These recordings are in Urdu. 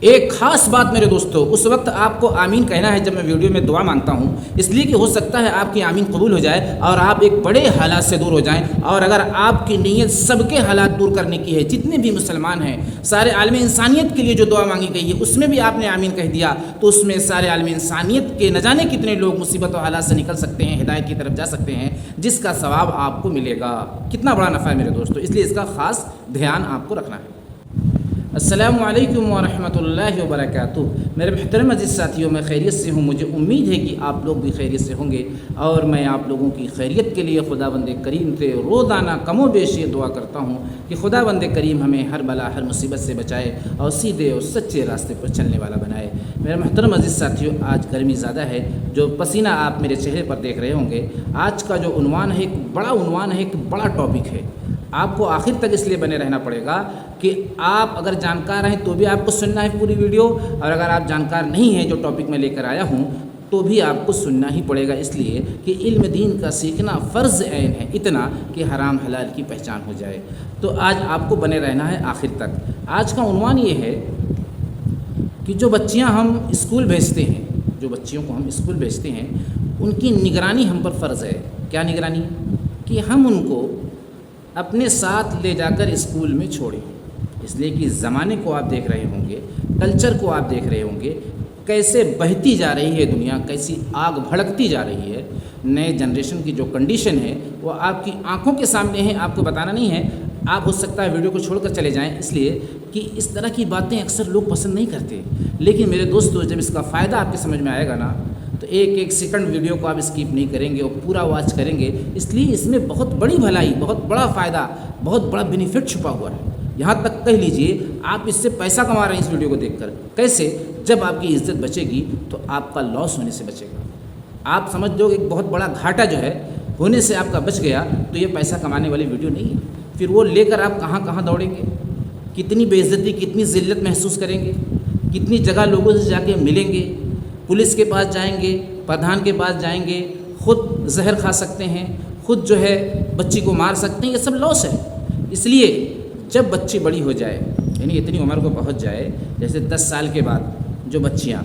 ایک خاص بات میرے دوستو، اس وقت آپ کو آمین کہنا ہے جب میں ویڈیو میں دعا مانگتا ہوں، اس لیے کہ ہو سکتا ہے آپ کی آمین قبول ہو جائے اور آپ ایک بڑے حالات سے دور ہو جائیں۔ اور اگر آپ کی نیت سب کے حالات دور کرنے کی ہے، جتنے بھی مسلمان ہیں، سارے عالم انسانیت کے لیے جو دعا مانگی گئی ہے اس میں بھی آپ نے آمین کہہ دیا، تو اس میں سارے عالم انسانیت کے نہ جانے کتنے لوگ مصیبت و حالات سے نکل سکتے ہیں، ہدایت کی طرف جا سکتے ہیں، جس کا ثواب آپ کو ملے گا۔ کتنا بڑا نفع ہے میرے دوستو، اس لیے اس کا خاص دھیان آپ کو رکھنا ہے۔ السلام علیکم ورحمۃ اللہ وبرکاتہ۔ میرے محترم عزیز ساتھیوں، میں خیریت سے ہوں، مجھے امید ہے کہ آپ لوگ بھی خیریت سے ہوں گے، اور میں آپ لوگوں کی خیریت کے لیے خداوند کریم سے روزانہ کم و بیش یہ دعا کرتا ہوں کہ خداوند کریم ہمیں ہر بلا ہر مصیبت سے بچائے اور سیدھے اور سچے راستے پر چلنے والا بنائے۔ میرے محترم عزیز ساتھیوں، آج گرمی زیادہ ہے، جو پسینہ آپ میرے چہرے پر دیکھ رہے ہوں گے، آج کا جو عنوان ہے ایک بڑا عنوان ہے، ایک بڑا ٹاپک ہے۔ آپ کو آخر تک اس لیے بنے رہنا پڑے گا کہ آپ اگر جانکار ہیں تو بھی آپ کو سننا ہے پوری ویڈیو، اور اگر آپ جانکار نہیں ہیں جو ٹاپک میں لے کر آیا ہوں تو بھی آپ کو سننا ہی پڑے گا، اس لیے کہ علم دین کا سیکھنا فرض عین ہے، اتنا کہ حرام حلال کی پہچان ہو جائے۔ تو آج آپ کو بنے رہنا ہے آخر تک۔ آج کا عنوان یہ ہے کہ جو بچیاں ہم اسکول بھیجتے ہیں، جو بچیوں کو ہم اسکول بھیجتے ہیں، ان کی نگرانی ہم پر فرض ہے۔ کیا نگرانی؟ کہ ہم ان کو اپنے ساتھ لے جا کر اسکول میں چھوڑیں، اس لیے کہ زمانے کو آپ دیکھ رہے ہوں گے، کلچر کو آپ دیکھ رہے ہوں گے، کیسے بہتی جا رہی ہے دنیا، کیسی آگ بھڑکتی جا رہی ہے۔ نئے جنریشن کی جو کنڈیشن ہے وہ آپ کی آنکھوں کے سامنے ہے، آپ کو بتانا نہیں ہے۔ آپ ہو سکتا ہے ویڈیو کو چھوڑ کر چلے جائیں، اس لیے کہ اس طرح کی باتیں اکثر لوگ پسند نہیں کرتے، لیکن میرے دوستو جب اس کا فائدہ آپ کے سمجھ میں آئے گا نا، تو ایک ایک سیکنڈ ویڈیو کو آپ اسکپ نہیں کریں گے اور پورا واچ کریں گے، اس لیے اس میں بہت بڑی بھلائی، بہت بڑا فائدہ، بہت بڑا بینیفٹ چھپا ہوا ہے۔ یہاں تک کہہ لیجئے آپ اس سے پیسہ کما رہے ہیں اس ویڈیو کو دیکھ کر۔ کیسے؟ جب آپ کی عزت بچے گی تو آپ کا لاس ہونے سے بچے گا۔ آپ سمجھ دو کہ ایک بہت بڑا گھاٹا جو ہے ہونے سے آپ کا بچ گیا، تو یہ پیسہ کمانے والی ویڈیو نہیں ہے۔ پھر وہ لے کر آپ کہاں کہاں دوڑیں گے، کتنی بے عزتی، کتنی ذلت محسوس کریں گے، کتنی جگہ لوگوں سے جا کے ملیں گے، پولیس کے پاس جائیں گے، پردھان کے پاس جائیں گے، خود زہر کھا سکتے ہیں، خود جو ہے بچی کو مار سکتے ہیں، یہ سب لاس ہے۔ اس لیے جب بچی بڑی ہو جائے، یعنی اتنی عمر کو پہنچ جائے، جیسے 10 سال کے بعد جو بچیاں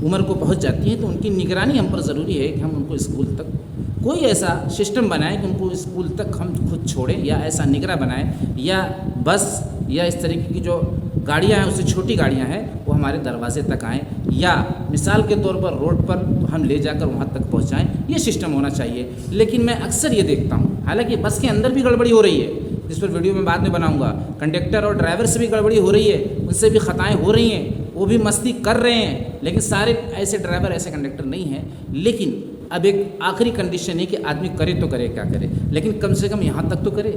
عمر کو پہنچ جاتی ہیں، تو ان کی نگرانی ہم پر ضروری ہے کہ ہم ان کو اسکول تک کوئی ایسا سسٹم بنائیں کہ ان کو اسکول تک ہم خود چھوڑیں، یا ایسا نگراں بنائیں، یا بس یا اس طریقے کی جو گاڑیاں ہیں، اس سے چھوٹی گاڑیاں ہیں، وہ ہمارے دروازے تک آئیں، یا مثال کے طور پر روڈ پر تو ہم لے جا کر وہاں تک پہنچائیں۔ یہ سسٹم ہونا چاہیے۔ لیکن میں اکثر یہ دیکھتا ہوں، حالانکہ بس کے اندر بھی گڑبڑی ہو رہی ہے، جس پر ویڈیو میں بعد میں بناؤں گا، کنڈکٹر اور ڈرائیور سے بھی گڑبڑی ہو رہی ہے، ان سے بھی خطائیں ہو رہی ہیں، وہ بھی مستی کر رہے ہیں، لیکن سارے ایسے ڈرائیور ایسے کنڈکٹر نہیں ہیں۔ لیکن اب ایک آخری کنڈیشن ہے کہ آدمی کرے تو کرے کیا کرے، لیکن کم سے کم یہاں تک تو کرے۔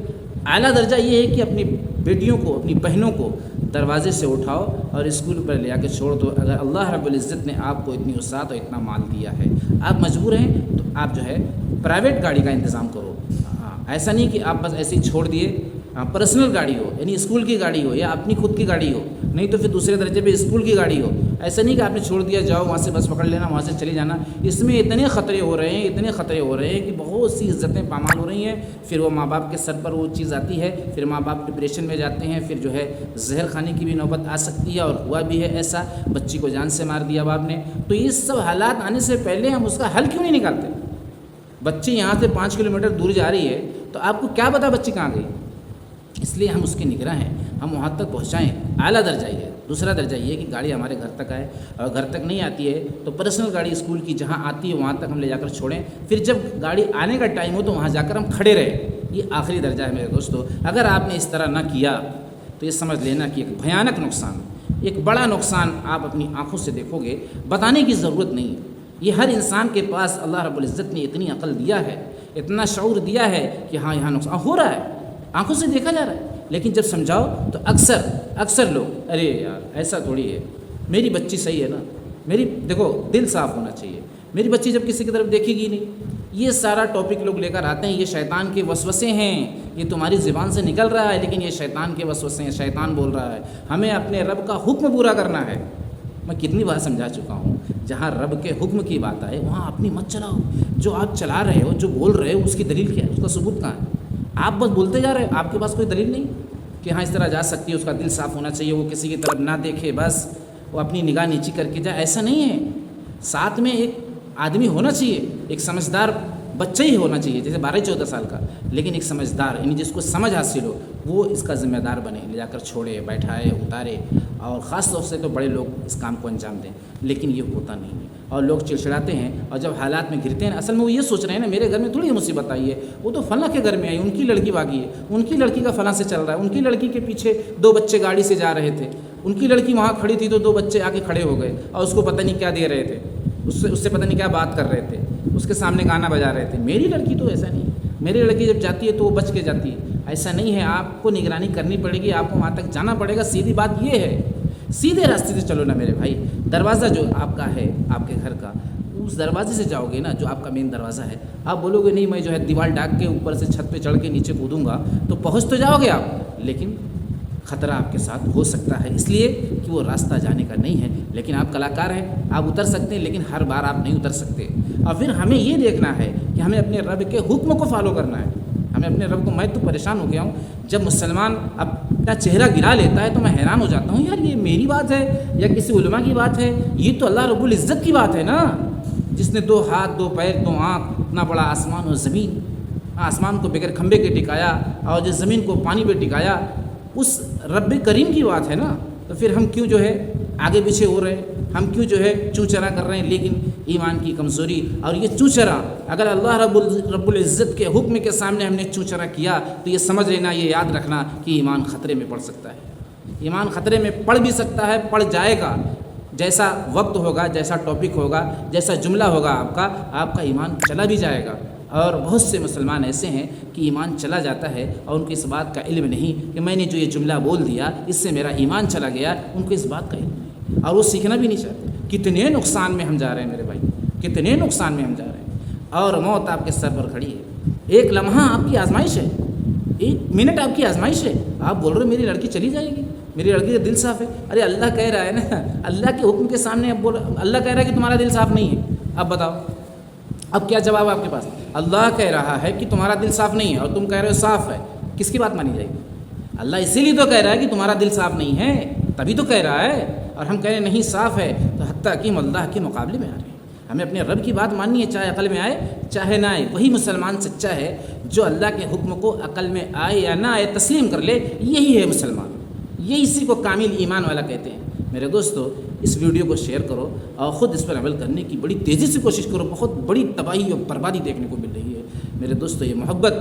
اعلیٰ درجہ یہ ہے کہ اپنی بیٹیوں کو، اپنی بہنوں کو دروازے سے اٹھاؤ اور اسکول پر لے آ کے چھوڑ دو۔ اگر اللہ رب العزت نے آپ کو اتنی وسعت اور اتنا مال دیا ہے، آپ مجبور ہیں، تو آپ جو ہے پرائیویٹ گاڑی کا انتظام کرو۔ ایسا نہیں کہ آپ بس ایسے ہی چھوڑ دیے، پرسنل گاڑی ہو، یعنی اسکول کی گاڑی ہو یا اپنی خود کی گاڑی ہو، نہیں تو پھر دوسرے درجے پہ اسکول کی گاڑی ہو۔ ایسا نہیں کہ آپ نے چھوڑ دیا، جاؤ وہاں سے بس پکڑ لینا، وہاں سے چلے جانا۔ اس میں اتنے خطرے ہو رہے ہیں، اتنے خطرے ہو رہے ہیں کہ بہت سی عزتیں پامال ہو رہی ہیں۔ پھر وہ ماں باپ کے سر پر وہ چیز آتی ہے، پھر ماں باپ ڈپریشن میں جاتے ہیں، پھر جو ہے زہر کھانے کی بھی نوبت آ سکتی ہے، اور ہوا بھی ہے ایسا، بچی کو جان سے مار دیا باپ نے۔ تو یہ سب حالات آنے سے پہلے ہم اس کا حل کیوں نہیں نکالتے؟ بچی یہاں سے 5 کلومیٹر دور جا رہی ہے، تو آپ کو کیا پتا بچی کہاں گئی؟ اس لیے ہم اس کے نگراں ہیں، ہم وہاں تک پہنچائیں۔ اعلیٰ درجہ یہ ہے۔ دوسرا درجہ یہ ہے کہ گاڑی ہمارے گھر تک آئے، اور گھر تک نہیں آتی ہے تو پرسنل گاڑی اسکول کی جہاں آتی ہے وہاں تک ہم لے جا کر چھوڑیں۔ پھر جب گاڑی آنے کا ٹائم ہو تو وہاں جا کر ہم کھڑے رہیں۔ یہ آخری درجہ ہے میرے دوستو۔ اگر آپ نے اس طرح نہ کیا تو یہ سمجھ لینا کہ ایک بھیانک نقصان، ایک بڑا نقصان آپ اپنی آنکھوں سے دیکھو گے۔ بتانے کی ضرورت نہیں ہے، یہ ہر انسان کے پاس اللہ رب العزت نے اتنی عقل دیا ہے، اتنا شعور دیا ہے کہ ہاں یہاں نقصان ہو رہا ہے، آنکھوں سے دیکھا جا رہا ہے۔ لیکن جب سمجھاؤ تو اکثر لوگ، ارے یار ایسا تھوڑی ہے، میری بچی صحیح ہے نا، میری دیکھو دل صاف ہونا چاہیے، میری بچی جب کسی کی طرف دیکھے گی نہیں۔ یہ سارا ٹاپک لوگ لے کر آتے ہیں، یہ شیطان کے وسوسے ہیں، یہ تمہاری زبان سے نکل رہا ہے، لیکن یہ شیطان کے وسوسے ہیں، شیطان بول رہا ہے۔ ہمیں اپنے رب کا حکم پورا کرنا ہے۔ میں کتنی بار سمجھا چکا ہوں، جہاں رب کے حکم کی بات آئے وہاں اپنی مت چلاؤ۔ جو آپ چلا رہے ہو، جو بول رہے ہو، اس کی دلیل کیا ہے، اس کا ثبوت کہاں ہے؟ آپ بس بولتے جا رہے ہیں، آپ کے پاس کوئی دلیل نہیں کہ ہاں اس طرح جا سکتی ہے، اس کا دل صاف ہونا چاہیے، وہ کسی کی طرف نہ دیکھے، بس وہ اپنی نگاہ نیچی کر کے جائے، ایسا نہیں ہے. ساتھ میں ایک آدمی ہونا چاہیے، ایک سمجھدار بچہ ہی ہونا چاہیے، جیسے 12-14 سال کا، لیکن ایک سمجھدار یعنی جس کو سمجھ حاصل ہو وہ اس کا ذمہ دار بنے، لے جا کر چھوڑے، بیٹھائے، اتارے. اور خاص طور سے تو بڑے لوگ اس کام کو انجام دیں، لیکن یہ ہوتا نہیں ہے اور لوگ چڑچڑاتے ہیں. اور جب حالات میں گرتے ہیں، اصل میں وہ یہ سوچ رہے ہیں نا میرے گھر میں تھوڑی یہ مصیبت آئی ہے، وہ تو فلاں کے گھر میں آئی، ان کی لڑکی بھاگی ہے، ان کی لڑکی کا فلاں سے چل رہا ہے، ان کی لڑکی کے پیچھے 2 بچے گاڑی سے جا رہے تھے، ان کی لڑکی وہاں کھڑی تھی تو 2 بچے آ کے کھڑے ہو گئے اور اس کو پتہ نہیں کیا دے رہے تھے، اس سے پتہ نہیں کیا بات کر رہے تھے، اس کے سامنے گانا بجا رہے تھے. میری لڑکی تو ایسا نہیں ہے، میری لڑکی جب جاتی ہے تو وہ بچ کے جاتی ہے. ایسا نہیں ہے، آپ کو نگرانی کرنی پڑے گی، آپ کو وہاں تک جانا پڑے گا. سیدھی بات یہ ہے، سیدھے راستے سے چلو نا میرے بھائی. دروازہ جو آپ کا ہے آپ کے گھر کا، اس دروازے سے جاؤ گے نا جو آپ کا مین دروازہ ہے. آپ بولو گے نہیں میں جو ہے دیوار ڈاک کے اوپر سے چھت پہ چڑھ کے نیچے کودوں گا تو پہنچ تو جاؤ گے آپ، لیکن خطرہ آپ کے ساتھ ہو سکتا ہے، اس لیے کہ وہ راستہ جانے کا نہیں ہے. لیکن آپ کلاکار ہیں، آپ اتر سکتے ہیں، لیکن ہر بار آپ نہیں اتر سکتے. اور پھر ہمیں یہ دیکھنا ہے کہ ہمیں اپنے رب کے حکم کو فالو کرنا ہے. ہمیں اپنے رب کو، میں تو پریشان ہو گیا ہوں جب مسلمان اپنا چہرہ گرا لیتا ہے تو میں حیران ہو جاتا ہوں، یار یہ میری بات ہے یا کسی علماء کی بات ہے؟ یہ تو اللہ رب العزت کی بات ہے نا، جس نے 2 ہاتھ 2 پیر 2 آنکھ، اتنا بڑا آسمان اور زمین، آسمان کو بغیر کھمبے کے ٹکایا اور جس زمین کو پانی پہ ٹکایا، اس رب کریم کی بات ہے نا. تو پھر ہم کیوں جو ہے آگے پیچھے ہو رہے ہیں، ہم کیوں جو ہے چوں چرا کر رہے ہیں؟ لیکن ایمان کی کمزوری اور یہ چوں چرا، اگر اللہ رب العزت کے حکم کے سامنے ہم نے چوں چرا کیا تو یہ سمجھ لینا، یہ یاد رکھنا کہ ایمان خطرے میں پڑ سکتا ہے. ایمان خطرے میں پڑ بھی سکتا ہے، پڑ جائے گا. جیسا وقت ہوگا، جیسا ٹاپک ہوگا، جیسا جملہ ہوگا آپ کا ایمان چلا بھی جائے گا. اور بہت سے مسلمان ایسے ہیں کہ ایمان چلا جاتا ہے اور ان کو اس بات کا علم نہیں کہ میں نے جو یہ جملہ بول دیا اس سے میرا ایمان چلا گیا. ان کو اس بات کا علم نہیں اور وہ سیکھنا بھی نہیں چاہتے. کتنے نقصان میں ہم جا رہے ہیں میرے بھائی، کتنے نقصان میں ہم جا رہے ہیں. اور موت آپ کے سر پر کھڑی ہے. ایک لمحہ آپ کی آزمائش ہے، 1 منٹ آپ کی آزمائش ہے. آپ بول رہے ہو میری لڑکی چلی جائے گی، میری لڑکی کا دل صاف ہے. ارے اللہ کہہ رہا ہے نا، اللہ کے حکم کے سامنے اب بول، اللہ کہہ رہا ہے کہ تمہارا دل صاف نہیں ہے. اب بتاؤ اب کیا جواب آپ کے پاس؟ اللہ کہہ رہا ہے کہ تمہارا دل صاف نہیں ہے اور تم کہہ رہے ہو صاف ہے. کس کی بات مانی جائے گی؟ اللہ اسی لیے تو کہہ رہا ہے کہ تمہارا دل صاف نہیں ہے، تبھی تو کہہ رہا ہے. اور ہم کہہ رہے ہیں نہیں صاف ہے، تو حتیٰ کہ ہم اللہ کے مقابلے میں آ رہے ہیں. ہمیں اپنے رب کی بات ماننی ہے، چاہے عقل میں آئے چاہے نہ آئے. وہی مسلمان سچا ہے جو اللہ کے حکم کو عقل میں آئے یا نہ آئے تسلیم کر لے. یہی ہے مسلمان، یہ اسی کو کامل ایمان والا کہتے ہیں. میرے دوستو اس ویڈیو کو شیئر کرو اور خود اس پر عمل کرنے کی بڑی تیزی سے کوشش کرو. بہت بڑی تباہی اور بربادی دیکھنے کو مل رہی ہے. میرے دوستو یہ محبت،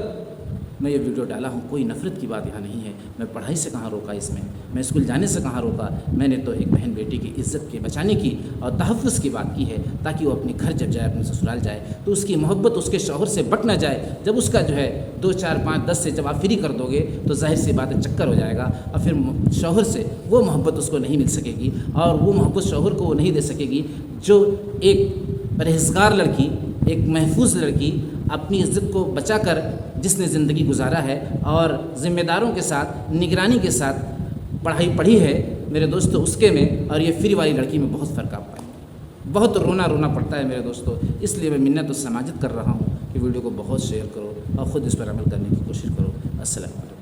میں یہ ویڈیو ڈالا ہوں، کوئی نفرت کی بات یہاں نہیں ہے. میں پڑھائی سے کہاں روکا اس میں اسکول جانے سے کہاں روکا. میں نے تو ایک بہن بیٹی کی عزت کے بچانے کی اور تحفظ کی بات کی ہے، تاکہ وہ اپنے گھر جب جائے، اپنے سسرال جائے تو اس کی محبت اس کے شوہر سے بٹ نہ جائے. جب اس کا جو ہے 2 4 5 10 سے جب آپ فری کر دو گے تو ظاہر سی بات ہے چکر ہو جائے گا اور پھر شوہر سے وہ محبت اس کو نہیں مل سکے گی اور وہ محبت شوہر کو وہ نہیں دے سکے گی جو ایک پرہیزگار لڑکی، ایک محفوظ لڑکی اپنی عزت کو بچا کر جس نے زندگی گزارا ہے اور ذمہ داروں کے ساتھ، نگرانی کے ساتھ پڑھائی پڑھی ہے. میرے دوستو اس کے میں اور یہ فری والی لڑکی میں بہت فرق آپ پائیں گے. بہت رونا پڑتا ہے میرے دوستو. اس لیے میں منت و سماجت کر رہا ہوں کہ ویڈیو کو بہت شیئر کرو اور خود اس پر عمل کرنے کی کوشش کرو. السلام علیکم.